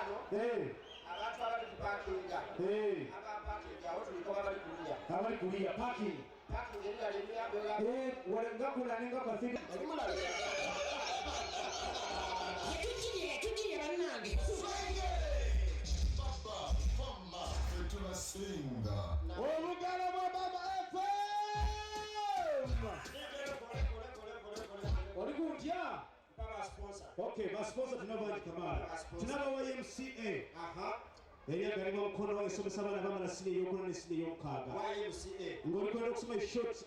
abantu abali ku parkinga aba parkinga awo tuliko abali kulia parking eri alimya wale ngakula ninga pasidi tukiye bannange baba mama tunasinga olugalo bwa Baba FM olikutya okay, ba sponsor tunava Kamala. Tunava YMCA. Elia garimu mkono wa somesa bana bama na sile yokuna ne sile yokaga. YMCA. Ngoli kwenda kusoma short.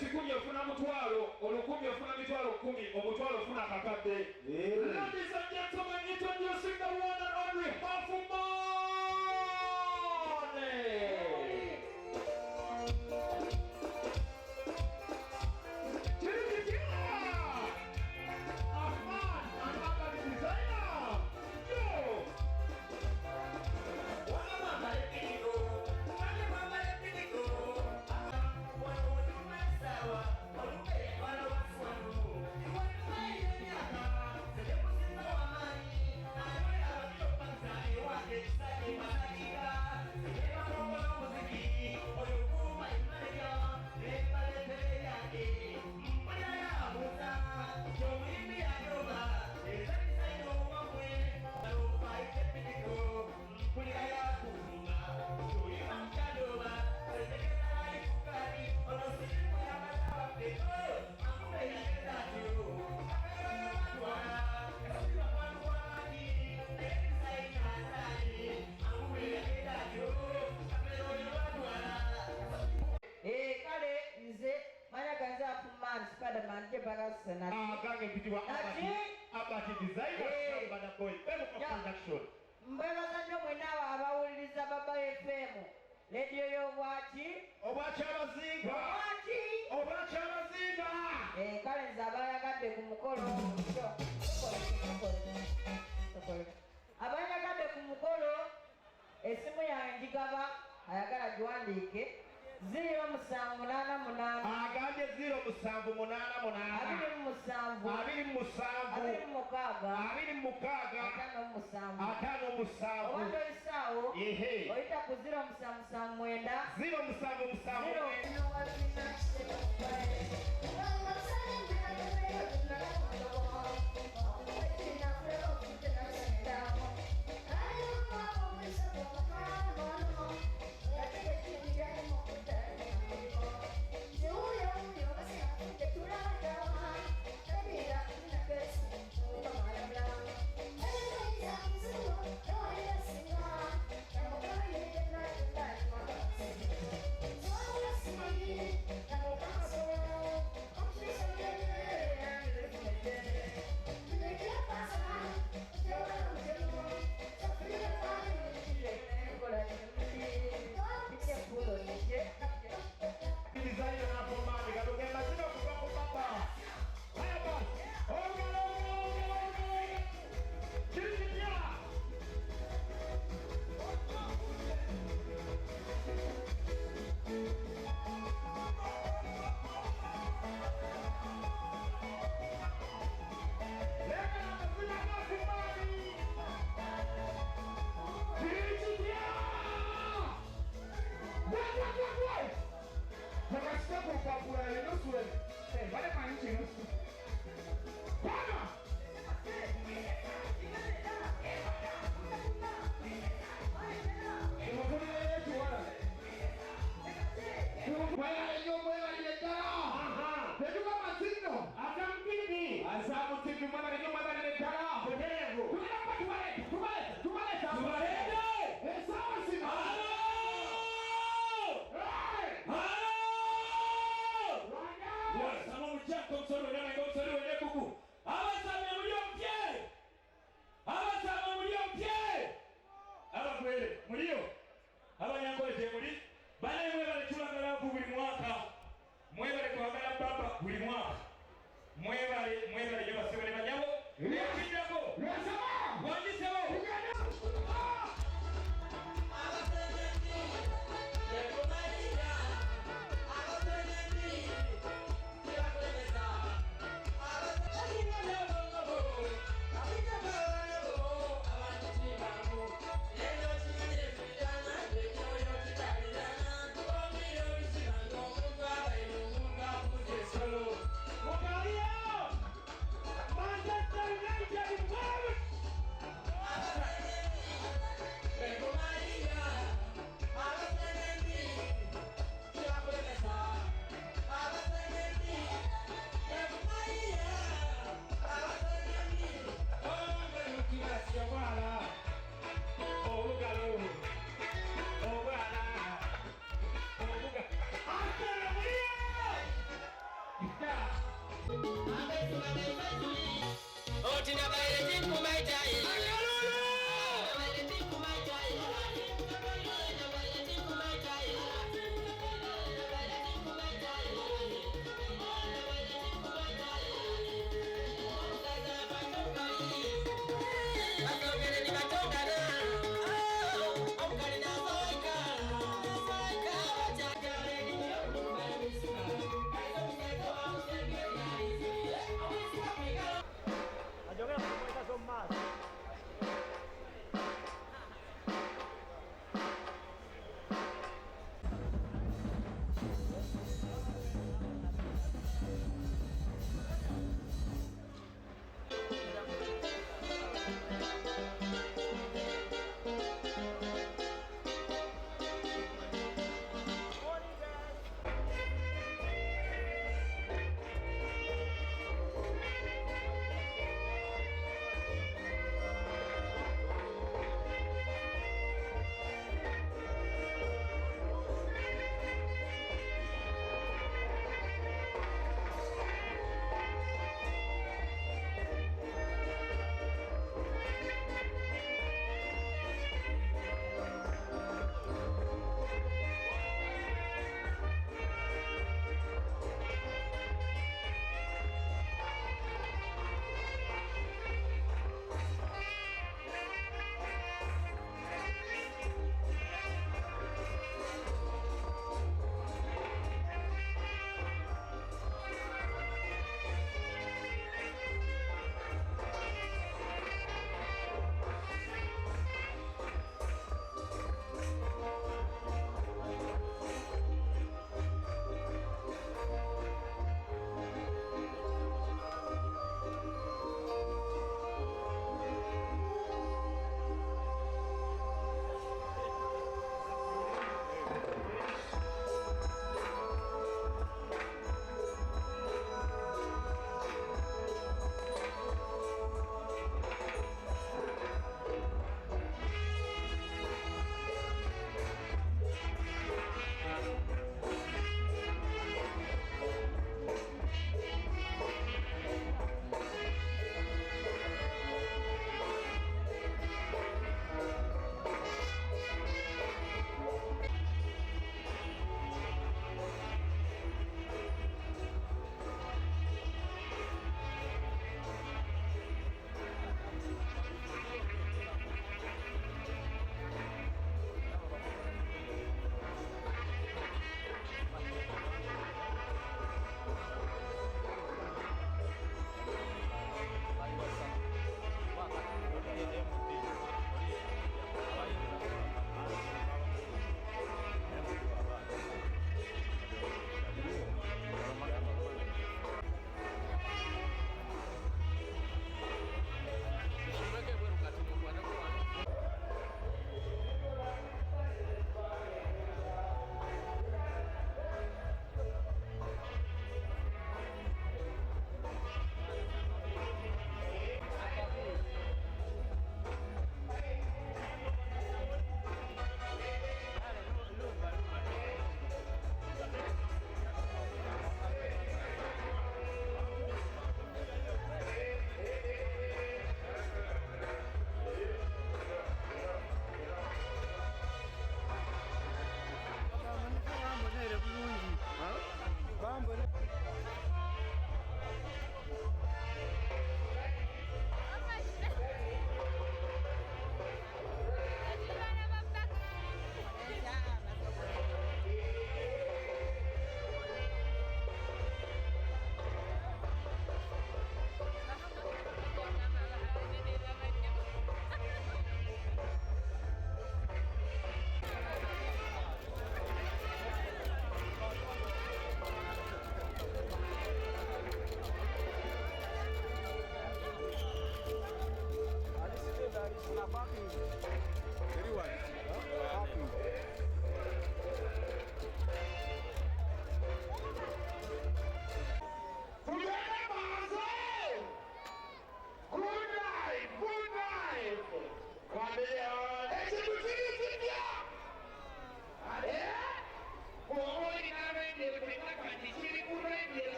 Chikumi ofuna mutwalo, olukumi ofuna mitwalo 10, omutwalo ofuna kakadde. Ladies and gentlemen, introducing the one and only Jackson agange mpitibwa Abati Designer Bana Boy Production. Mbebaza nnyo mwenna abawuliriza Baba FM radio y'obwaki Abazinga kale nze abayagadde ku mukolo abayagadde ku mukolo esimu yange njigaba ayagala giwandiike 0788 agambye 0787 owandoyisaawo oyita ku 07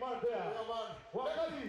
man there. Yeah, man. Wakali.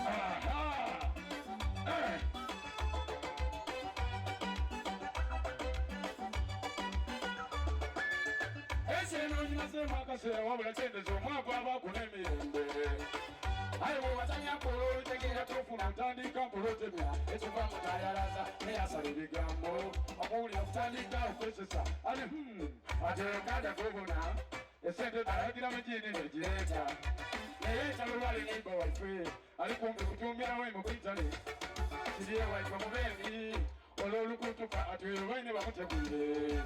Aha! nasema kasera wabula chendezo mwagwa bakunemirembe ayo watanya polo tegera tofuna ntandika mpolotebya ekiva mutayalaza neyasala ebigambo omuli okutandika okwesesa ali aterekada gobona esente dalagira mejini negireeta neyeeta lulwali neiba waife ali kumbi kutumirawo emukuyitale kiriye waife mubeemi olwolukutuka atwerubaine bamutegwire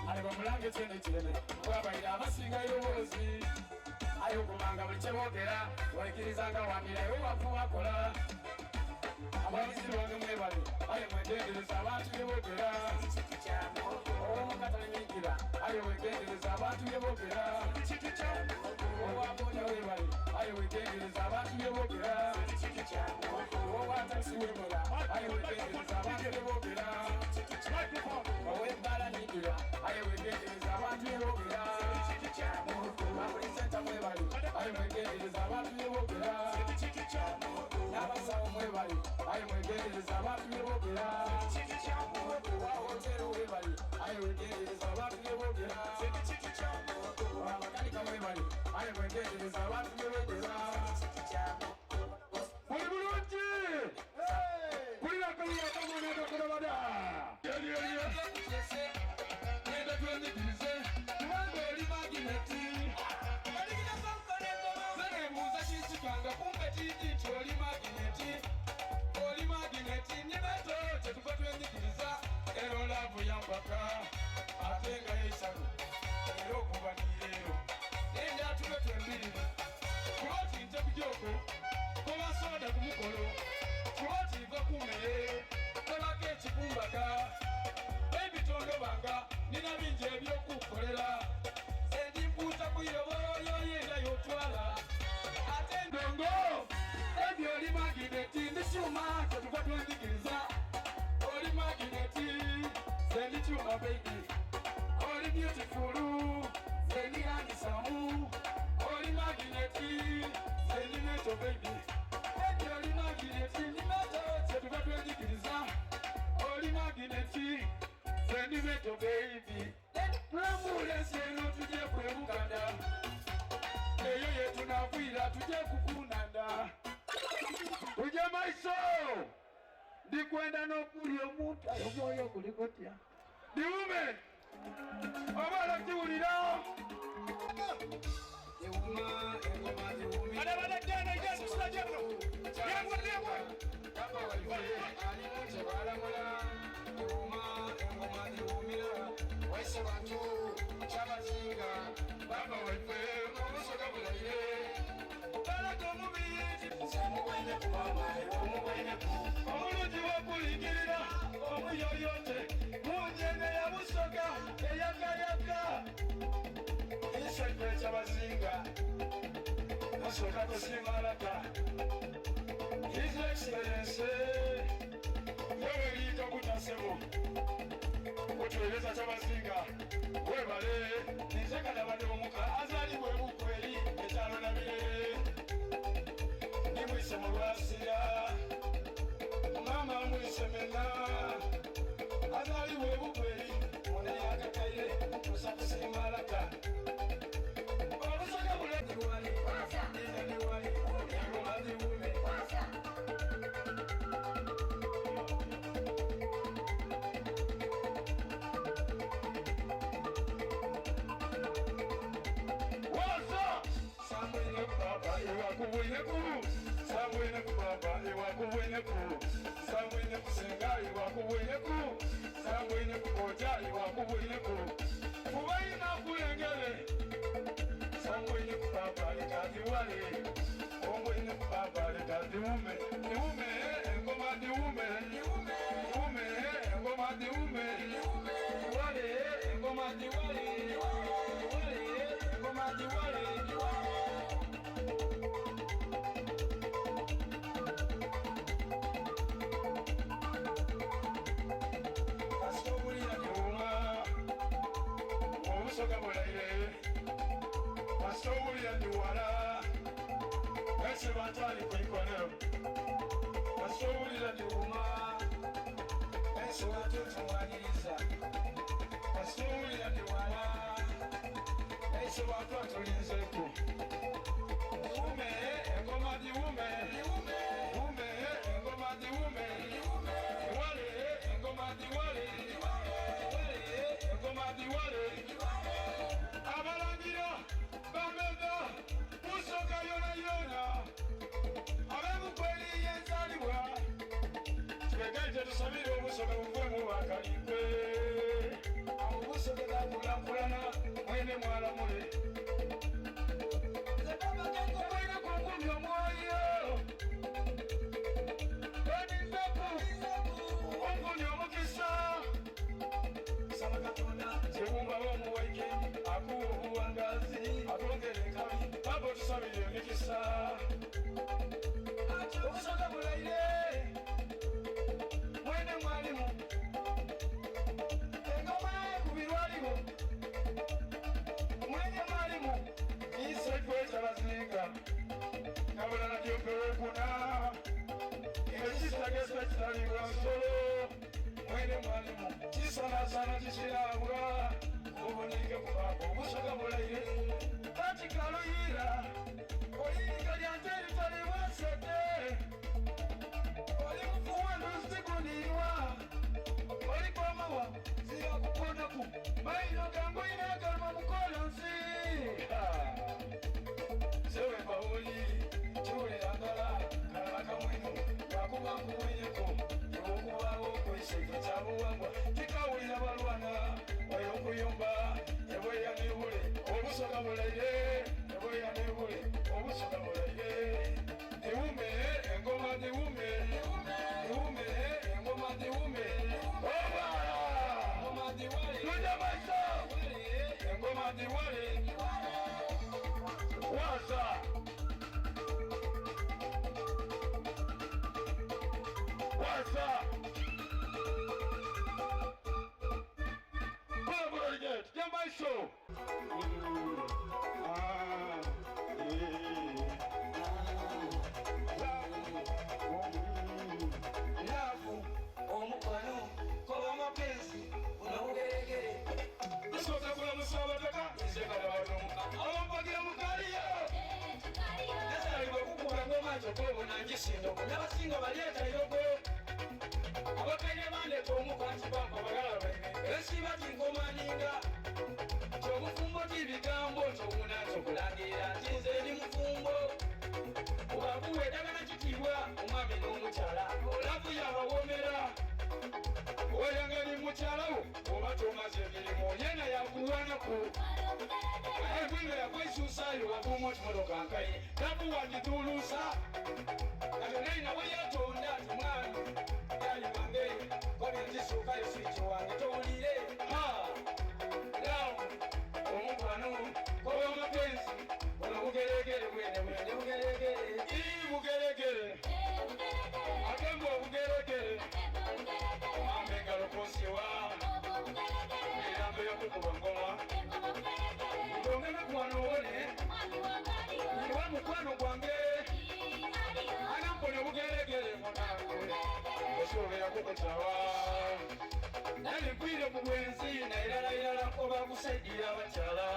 ali bamulange kyene kyene kwabaire abasingayo boozi ayokubanga buli kyeboogera waikirizanga wamira ewe wafu wakola abayizi bange mwebale aye mwegendereza abantu byeboogera olwomukatalinyigira aye wegendereza abantu byeboogera owabonya webale aye wegendereza abantu byeboogera owatakisi webola aye wegendereza abantu byeboogera owembala nyigira aye wegendereza abantu byeboogera apulisenta mwebali aye mwegendereza abantu byeboogera n'abasawo mwebali aye mwegendereza abantu byeboogera wahotero webali aye wegendereza abantu byeboogera abakanika mwebali aye mwegendereza abantu byeboogera muli bulungi kulira kaliya kamonekakulabada nenda twenyigirize kubanga oli magineti zenebuuza kisikanga kumbe tititi oli magineti nibeto kyetuva twenyigiriza ero laavu yampaka ate nga yeisano era okuva nireero nendyatube twembiri kubati nte kujoko koba soda ku mukolo kubati nva kumere tebako ekikumbaga ebitondo banga nina bingi ebyokukolera sendimpuuta kuyoboyoyo era yotwala ate ndongo ebyo oli magineti ndikyuma kyetuva twenjigiriza oli magineti sendikyuma baby oli beautifulu sendiyandisamu oli magineti sendineto baby ebyo oli magineti ndimeto kyetuva twenjigiriza oli magineti sendineto baby tulamuleseno tuje kwebukanda eyo yetunavwira tuje kukunanda tuje maiso ndikwenda n'okulya omuntu ayomwoyo kulikotya diume obala kiwulira waise bantu kyabazinga baba waife omusoga bulaire balaga omubiri omulungi wokulingirira omuyoyote munjene yabusoga eyagayaga isaife kyabazinga nasoka kusimalaka his excellence yoweriika kutasebo kutueleza kyabazinga webale nzekadabadde omuka azalibwe bukweri ekyalo na birere nimwise mu lwasira mama mwisemena azalibwe bukweri muneyakakaire kusakusimalaka obusoga buladiwali inaniwali engomadiwume Sambweneku baba ewakubweneku sambweneku senga ewakubweneku sambweneku koja ewakubweneku kubaina kulengere sambweneku baba lekadiwale ombweneku baba lekadiwume diwume engoma diwume diwume engoma diwume diwale engoma diwale diwale engoma diwale Batali kwikono basubulira diuma eso watu tumwaniriza basubulira diuma so watu tulinzeku ume ngoma di ume ngoma di ume wale ngoma di wale ngoma di wale abalangira bameda usoka yona abemu kweli yenzaliwa twegeje tusabire obusoka buvwe mu bakalikwe obusoka bwakulana mwene mwala mule sana chishirabwa uboneke kubako bushaka mulaire ati kaloyira oyinga lyanjeri tali wasete oli mufuwendo zikunirwa oli kwamawa ziyakukonaku maino gango inagalma mukolonsi sewe bauli chulirangala kalaka mwino wakubanguwenyeko iwokubawo kwiseke chabuwangwa tikawulira balwana oyokuyomba eboya nebule obusoka bulaire eboya nebule obusoka bulaire ewume engoma diwume ewume engoma diwume oba engoma diwale tujamaisa engoma diwale wasa wasa show. Chomufumbo tibigambo chomuna chokulagira chinzeni mufumbo ubabuwe dagana chitibwa umwami n'omukyala olavu yabawomera oyangani mukyalawo oba tomaze emirimu yena yakuwanaku egwinga yakwesuusayo wakuuma okimotoka nkaye lavu wagituluusa katonayina we yatonda ti mwami yali wange kobi nkisuukayo siiki wange towulire Nalikwire ku bwenzi nairala ko bakusaidia abakyala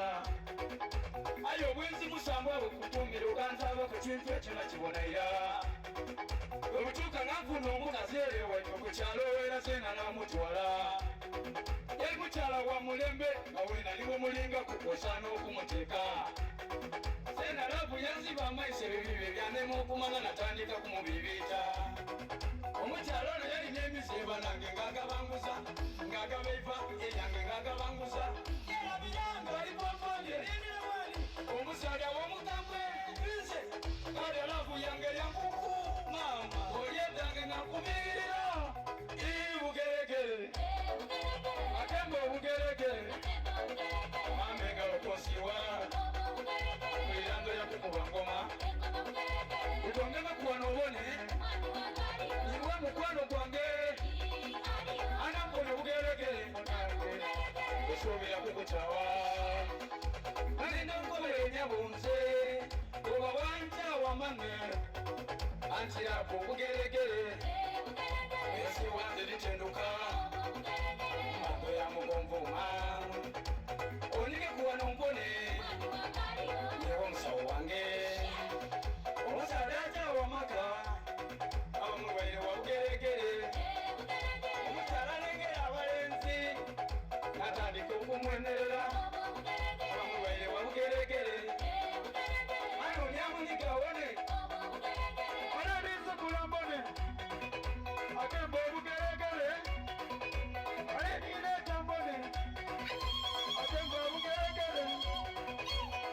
ayo bwenzi musambo abo kutumira oganzaba ku kintu ekyo nakibonera obutuuka nafuna omukazi erewa ku kyalo era sena namutwala yali mukyala wa mulembe nga we naliwo mulinga kukosa n'okumuteeka sena lavu yanziba amaiso ebibi byanema okumanya natandika kumubibiita omukyalo ono yalina emiziba nange ngagabanguza ngagabaiva eyange ngagabanguza yerabiranga alipopondye omusajja w'omutambwe nze kale lavu yange yankuku mama olyedange nakumirira bugeregere akembe obugeregere mamenga lokosiwa kwirando yakukuba ngoma utongema kuwano obone niwe mukwano gwange anampone bugeregere osobera kukutawa alina nkobere nyabunze oba wanja wamane antirapo bugeregere esi wanze litenduka mando ya mugomvuma onike kuwa nombone yewo msawo wange omusadaja wa maka abamuwaire wa bugeregere omukyala lengera abalenzi natandika okumwenerera abamuwaire wa bugeregere ano nyamunyiga wone anadiza kulambone atemba obugeregere alenina tambone atemba obugeregere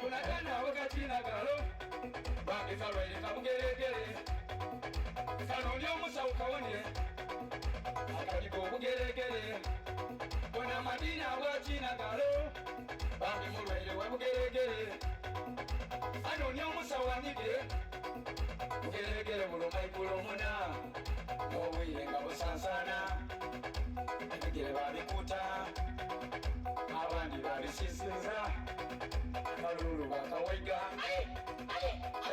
kunagana wakakinagalo bangekalwaire kabugeregere kanoni omusawo kawonye akaliko obugeregere bona madina bwakinagalo bange mulwaire wa bugeregere anoni omusawo anyige bugeregere bulomaigulomuna obwire nga busansana ebigere babikuta abandi babisisinza kalulu bakawaiga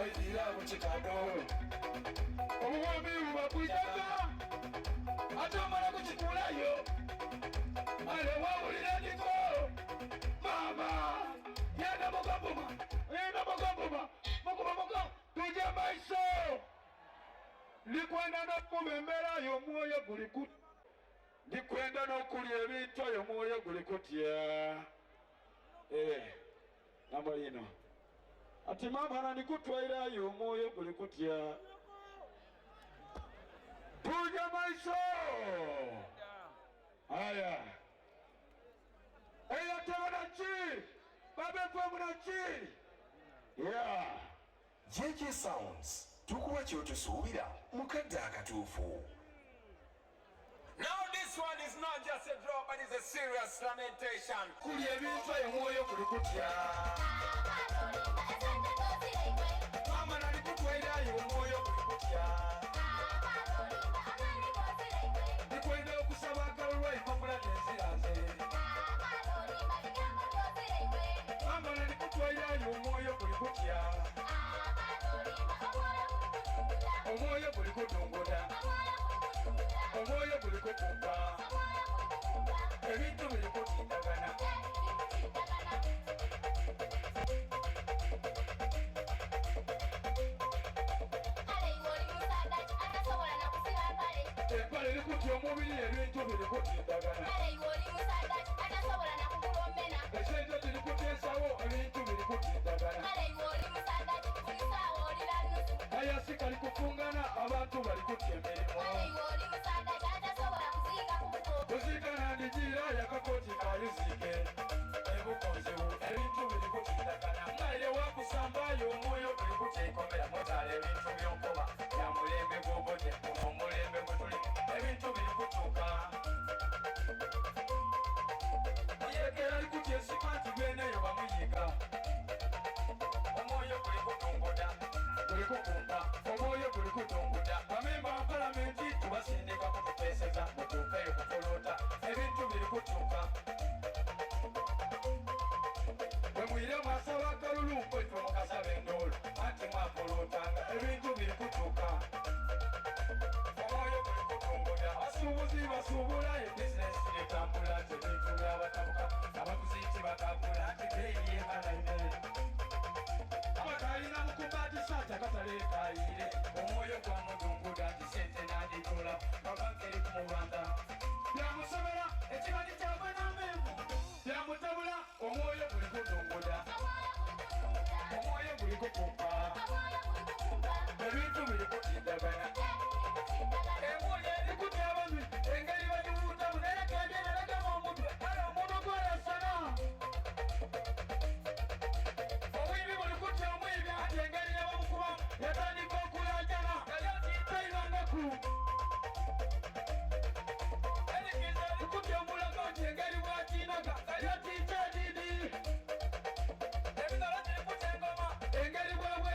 aizira bukikado obuwambi bubakwijaga ate omala kukikulayo ale wawuliraniko mama yenda mugambuma mukubamuka tuje maiso ndikwenda nokuba embeera y'omwoyo guli ku ndikwenda n'okulya ebintu oyo mwoyo guli kutya namba yino ati mama nanikutwairayo omwoyo guli kutya tuja maiso aya eyatebanaki babefemunaki JJ Sounds tukuwa kyotusuubira mukadde akatuufu. Now this one is not just a drop, but it's a serious lamentation. Kulya ebintu oyo mwoyo guli kutya mama nanikutwairayo omwoyo guli kutya ndikwenda okusaba akalulwa impapula n'enziraze mama nanikutwairayo omwoyo guli kutya omwoyo guli kudunguda omwoyo guli kukumba ebintu biri kutindagana empale eri kutya omubiri ebintu biri kutindagana esente ziri kutya ensawo ebintu biri kutindagana ayasi kali kufungana abantu bali kutya emirimu kuziikana ndigira yakakoti kayuzike ebukonzebu ebintu biri kutindagana ngaire wakusambayo omwoyo guli kutyekomera mutala ebintu byokuba yamulembe gwogote omulembe gwetuli ebintu biri kutuuka yekera ali kutya esikwati beneyo bamuyiga omwoyo guli kutunguda guli kukumba omwoyo guli kutunguda bamemba ba palamenti tubasindika kutupeseza mutuukeyo kutuluta ebintu biri kutuuka bwe mwire mwasaba akalulu kwetwe mukasaba endoolo anti mwapulutanga ebintu biri kutuuka omwoyo guli kutunguda abasuubuzi basuubula ebizinesi etambula nti ebintu byabatabuka abaguzi bakagula nti beeyi ekalaine abakalina mukumbati sata katale kayire omwoyo gwa mudunguda nti sente nanditola babanka eri kumubanda byamusobera ekibali kyava n'amenvu byamutabula omwoyo guli kudunguda omwoyo guli kukumpa ebintu biri kutindagana embuuli eri kutya abanywi engeri bagibuutamu nerekebye neragamu omutwe ale omuntu gwerasana obwibi buli kutya omwibi ati engeri yabamukubamu yatandika okulanjana yali atitairanaku erikiza eri kutya omulago nti engeri bwakinaga yali atita edidi ebinala kiri kutya engoma engeri bwebwe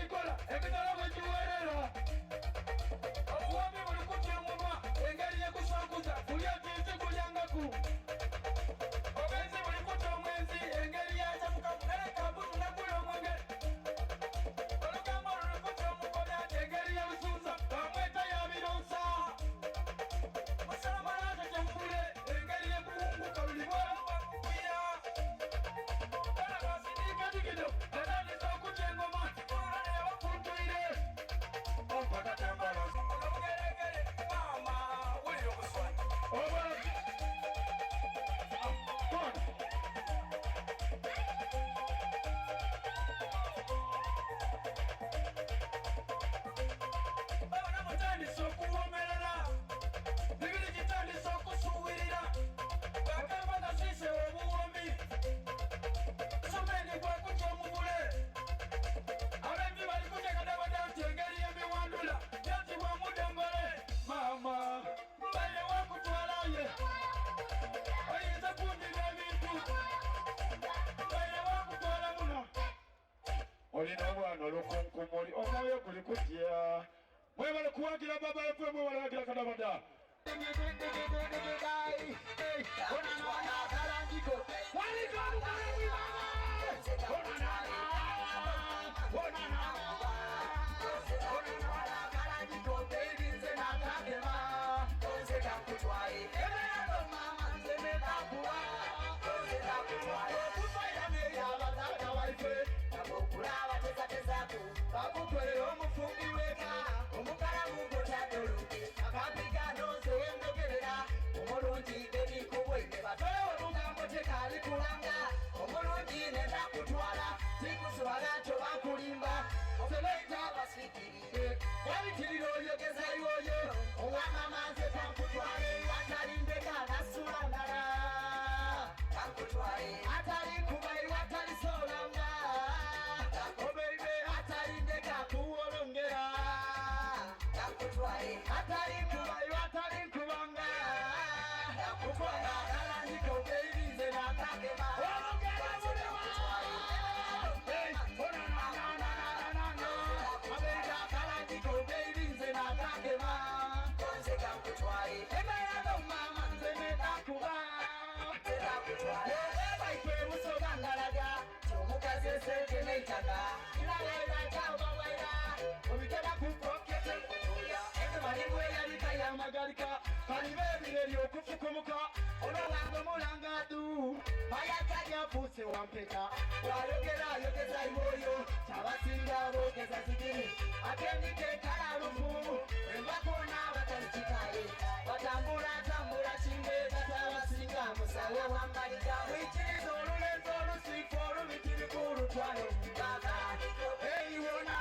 olina obwana olukunkumuli omwoyo guli kutya mwebale kuwagira baba efe mwebale wagira kadabada Wampeta wayogera yogeza iwoyo tabasinga bogeza zigiri atendike kala lufu embakona batalichikaye batambula tambula chimbe batabasinga musawe wambaliga wikirizo olulenzo olusifu olubitiri kulutwalo baba hey wona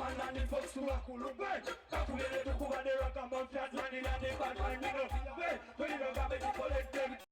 man and the folks who are cool. Bakulele tukubade rock and bump fast man in the bad man. We don't have to collect them.